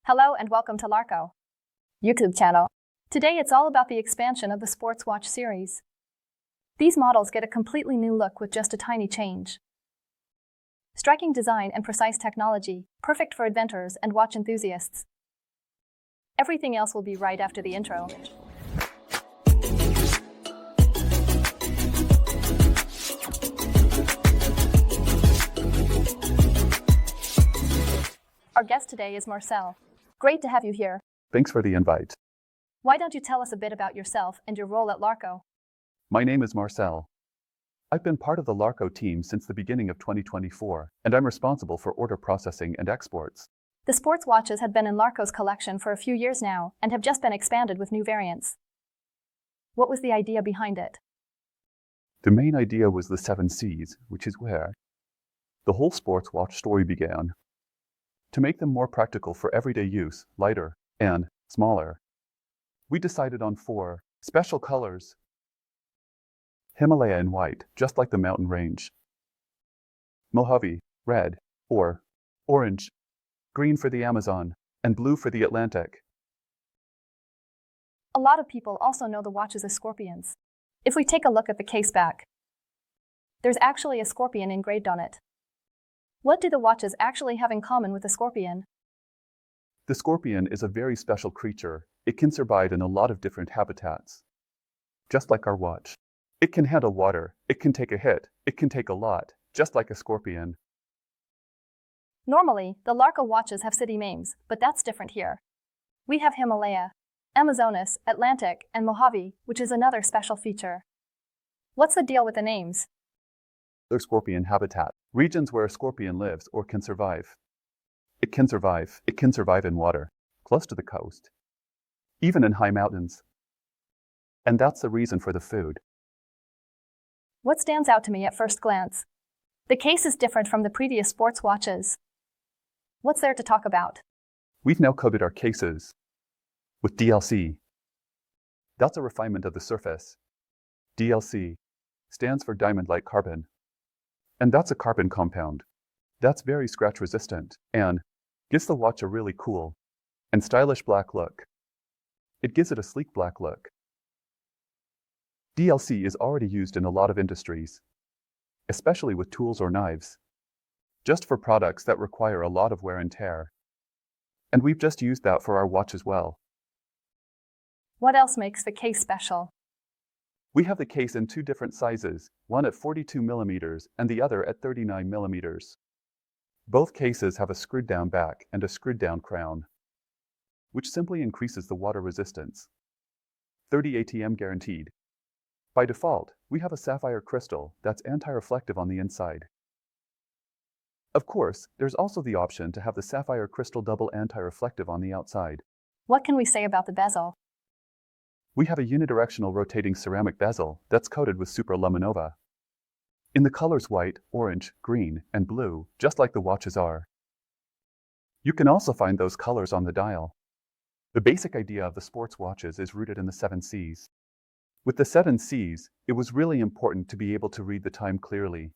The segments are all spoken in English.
Hello and welcome to Laco YouTube channel. Today it's all about the expansion of the sports watch series. These models get a completely new look with just a tiny change. Striking design and precise technology, perfect for adventurers and watch enthusiasts. Everything else will be right after the intro. Our guest today is Marcel. Great to have you here. Thanks for the invite. Why don't you tell us a bit about yourself and your role at Laco? My name is Marcel. I've been part of the Laco team since the beginning of 2024, and I'm responsible for order processing and exports. The sports watches had been in Laco's collection for a few years now and have just been expanded with new variants. What was the idea behind it? The main idea was the 7 Cs, which is where the whole sports watch story began. To make them more practical for everyday use, lighter, and smaller, we decided on 4 special colors. Himalaya in white, just like the mountain range. Mojave, red, or orange, green for the Amazon, and blue for the Atlantic. A lot of people also know the watches as scorpions. If we take a look at the case back, there's actually a scorpion engraved on it. What do the watches actually have in common with the scorpion? The scorpion is a very special creature. It can survive in a lot of different habitats. Just like our watch. It can handle water, it can take a hit, it can take a lot, just like a scorpion. Normally, the Laco watches have city names, but that's different here. We have Himalaya, Amazonas, Atlantic, and Mojave, which is another special feature. What's the deal with the names? They're scorpion habitat, regions where a scorpion lives or can survive. It can survive in water, close to the coast, even in high mountains. And that's the reason for the food. What stands out to me at first glance? The case is different from the previous sports watches. What's there to talk about? We've now coated our cases with DLC. That's a refinement of the surface. DLC stands for diamond-like carbon. And that's a carbon compound. That's very scratch resistant and gives the watch a really cool and stylish black look. It gives it a sleek black look. DLC is already used in a lot of industries, especially with tools or knives, just for products that require a lot of wear and tear. And we've just used that for our watch as well. What else makes the case special? We have the case in 2 different sizes, one at 42 millimeters and the other at 39 millimeters. Both cases have a screwed down back and a screwed down crown, which simply increases the water resistance. 30 ATM guaranteed. By default, we have a sapphire crystal that's anti-reflective on the inside. Of course, there's also the option to have the sapphire crystal double anti-reflective on the outside. What can we say about the bezel? We have a unidirectional rotating ceramic bezel that's coated with supraluminova. In the colors white, orange, green, and blue, just like the watches are. You can also find those colors on the dial. The basic idea of the sports watches is rooted in the 7 Cs. With the 7 Cs, it was really important to be able to read the time clearly,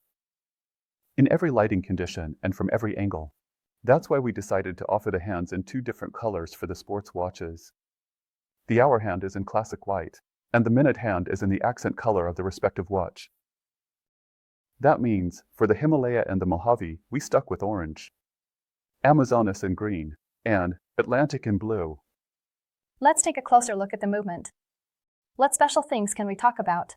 in every lighting condition and from every angle. That's why we decided to offer the hands in 2 different colors for the sports watches. The hour hand is in classic white, and the minute hand is in the accent color of the respective watch. That means, for the Himalaya and the Mojave, we stuck with orange, Amazonas in green, and Atlantic in blue. Let's take a closer look at the movement. What special things can we talk about?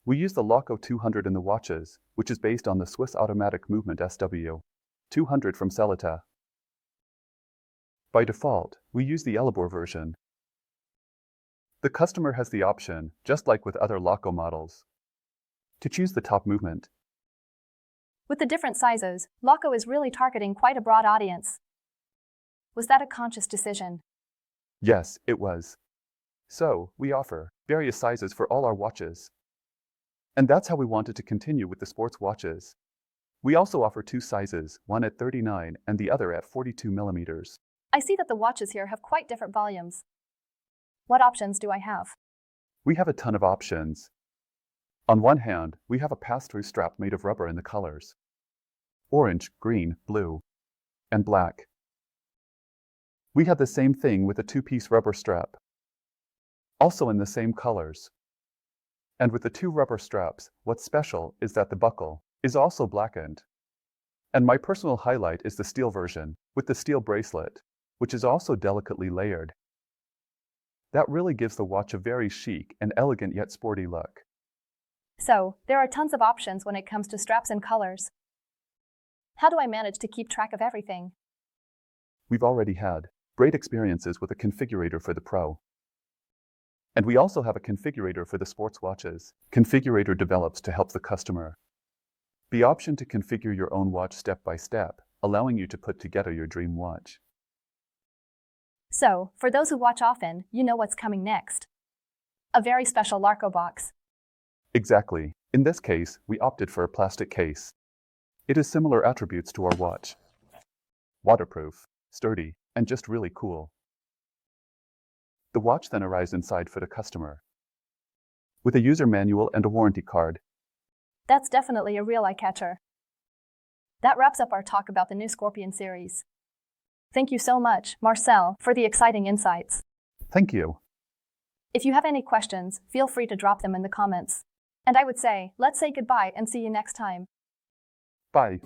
We use the Laco 200 in the watches, which is based on the Swiss automatic movement SW 200 from Celita. By default, we use the Elabor version. The customer has the option, just like with other Laco models, to choose the top movement. With the different sizes, Laco is really targeting quite a broad audience. Was that a conscious decision? Yes, it was. So, we offer various sizes for all our watches. And that's how we wanted to continue with the sports watches. We also offer 2 sizes, one at 39 and the other at 42 millimeters. I see that the watches here have quite different volumes. What options do I have? We have a ton of options. On one hand, we have a pass-through strap made of rubber in the colors orange, green, blue, and black. We had the same thing with a two-piece rubber strap, also in the same colors. And with the two rubber straps, what's special is that the buckle is also blackened. And my personal highlight is the steel version, with the steel bracelet, which is also delicately layered. That really gives the watch a very chic and elegant yet sporty look. So, there are tons of options when it comes to straps and colors. How do I manage to keep track of everything? We've already had great experiences with a configurator for the Pro. And we also have a configurator for the sports watches. Configurator develops to help the customer. The option to configure your own watch step by step, allowing you to put together your dream watch. So, for those who watch often, you know what's coming next. A very special Laco box. Exactly. In this case, we opted for a plastic case. It has similar attributes to our watch. Waterproof, sturdy, and just really cool. The watch then arrives inside for the customer, with a user manual and a warranty card. That's definitely a real eye-catcher. That wraps up our talk about the new Scorpion series. Thank you so much, Marcel, for the exciting insights. Thank you. If you have any questions, feel free to drop them in the comments. And I would say, let's say goodbye and see you next time. Bye.